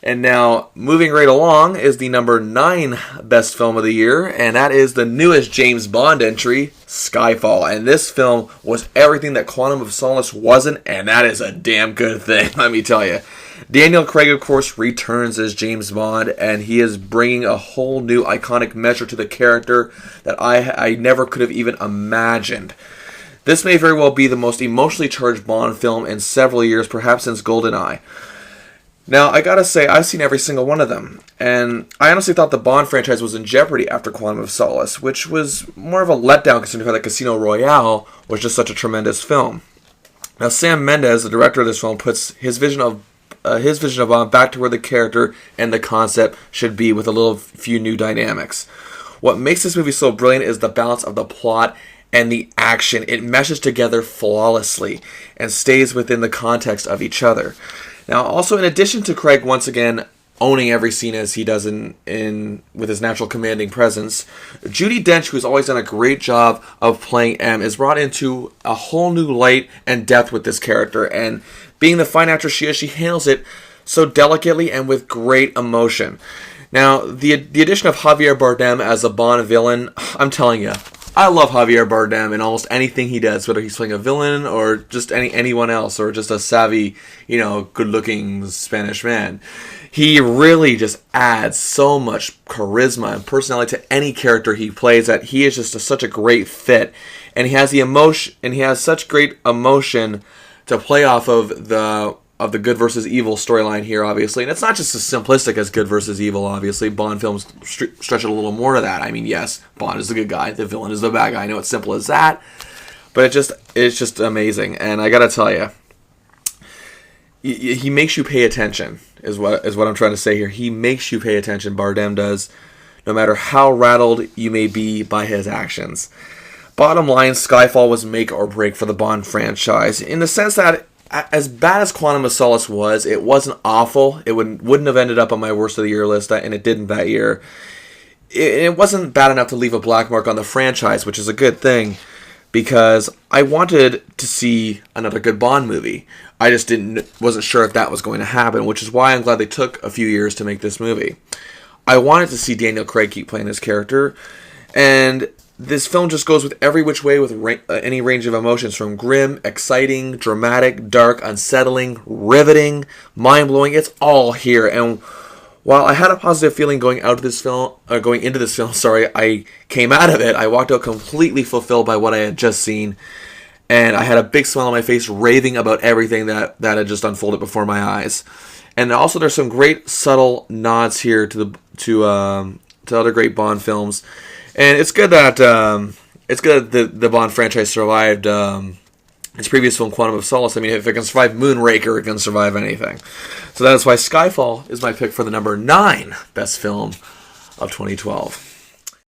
And now, moving right along is the number 9 best film of the year, and that is the newest James Bond entry, Skyfall. And this film was everything that Quantum of Solace wasn't, and that is a damn good thing, let me tell you. Daniel Craig, of course, returns as James Bond, and he is bringing a whole new iconic measure to the character that I never could have even imagined. This may very well be the most emotionally charged Bond film in several years, perhaps since GoldenEye. Now, I gotta say, I've seen every single one of them, and I honestly thought the Bond franchise was in jeopardy after Quantum of Solace, which was more of a letdown considering that Casino Royale was just such a tremendous film. Now, Sam Mendes, the director of this film, puts his vision of Bond back to where the character and the concept should be with a few new dynamics. What makes this movie so brilliant is the balance of the plot and the action. It meshes together flawlessly and stays within the context of each other. Now, also, in addition to Craig once again owning every scene as he does in with his natural commanding presence, Judi Dench, who's always done a great job of playing M, is brought into a whole new light and depth with this character. And being the fine actress she is, she handles it so delicately and with great emotion. Now, the addition of Javier Bardem as a Bond villain, I'm telling you, I love Javier Bardem in almost anything he does, whether he's playing a villain or just anyone else, or just a savvy, good-looking Spanish man. He really just adds so much charisma and personality to any character he plays that he is just such a great fit, and he has the emotion, and he has such great emotion to play off of the good versus evil storyline here, obviously. And it's not just as simplistic as good versus evil, obviously. Bond films stretch it a little more to that. I mean, yes, Bond is the good guy, the villain is the bad guy. I know it's simple as that, but it's just amazing. And I gotta tell you, he makes you pay attention, is what I'm trying to say here. He makes you pay attention, Bardem does, no matter how rattled you may be by his actions. Bottom line, Skyfall was make or break for the Bond franchise, in the sense that as bad as Quantum of Solace was, it wasn't awful. It wouldn't have ended up on my worst of the year list, and it didn't that year. It wasn't bad enough to leave a black mark on the franchise, which is a good thing, because I wanted to see another good Bond movie. I just wasn't sure if that was going to happen, which is why I'm glad they took a few years to make this movie. I wanted to see Daniel Craig keep playing his character, and this film just goes with every which way with any range of emotions, from grim, exciting, dramatic, dark, unsettling, riveting, mind-blowing. It's all here. And while I had a positive feeling going into this film, I came out of it. I walked out completely fulfilled by what I had just seen, and I had a big smile on my face, raving about everything that had just unfolded before my eyes. And also, there's some great subtle nods here to other great Bond films. And it's good that the Bond franchise survived its previous film, Quantum of Solace. I mean, if it can survive Moonraker, it can survive anything. So that's why Skyfall is my pick for the number 9 best film of 2012.